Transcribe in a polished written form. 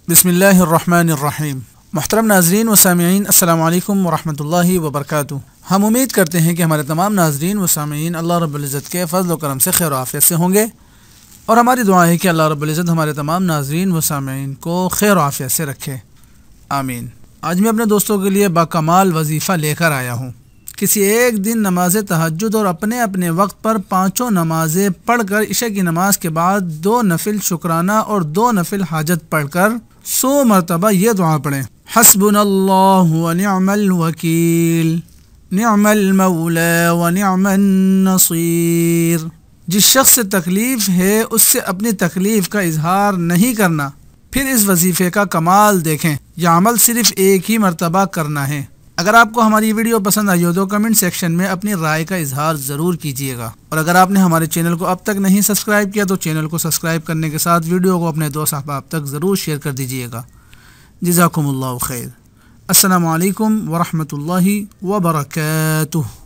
बिस्मिल्लाहिर्रहमानिर्रहीम। मुहतरम नाज़रीन व सामिईन, अस्सलामु अलैकुम व रहमतुल्लाहि व बरकातुहू। हम उम्मीद करते हैं कि हमारे तमाम नाज़रीन व सामिईन अल्लाह रब्बुल इज़्ज़त के फ़ज़ल व करम से खैर व आफ़ियत से होंगे, और हमारी दुआ है कि अल्लाह रब्बुल इज़्ज़त हमारे तमाम नाज़रीन व सामिईन को खैर व आफ़ियत से रखे, आमीन। आज मैं अपने दोस्तों के लिए बाकमाल वजीफ़ा लेकर आया हूँ। किसी एक दिन नमाज तहज्जुद और अपने अपने वक्त पर पाँचों नमाज़ें पढ़कर इशा की नमाज के बाद 2 नफिल शुक्राना और 2 नफिल हाजत पढ़कर 100 मरतबा ये दुआ पढ़ें। हस्बुनल्लाहु व निअमल वकील, निअमल मौला व निअमन नसीर। जिस शख्स से तकलीफ़ है उससे अपनी तकलीफ़ का इजहार नहीं करना। फिर इस वजीफ़े का कमाल देखें। यह अमल सिर्फ़ एक ही मरतबा करना है। अगर आपको हमारी वीडियो पसंद आई हो तो कमेंट सेक्शन में अपनी राय का इजहार ज़रूर कीजिएगा, और अगर आपने हमारे चैनल को अब तक नहीं सब्सक्राइब किया तो चैनल को सब्सक्राइब करने के साथ वीडियो को अपने दोस्त अहबाब तक ज़रूर शेयर कर दीजिएगा। जज़ाकुमुल्लाहु खैर। अस्सलामु अलैकुम व रहमतुल्लाहि व बरकातुहू।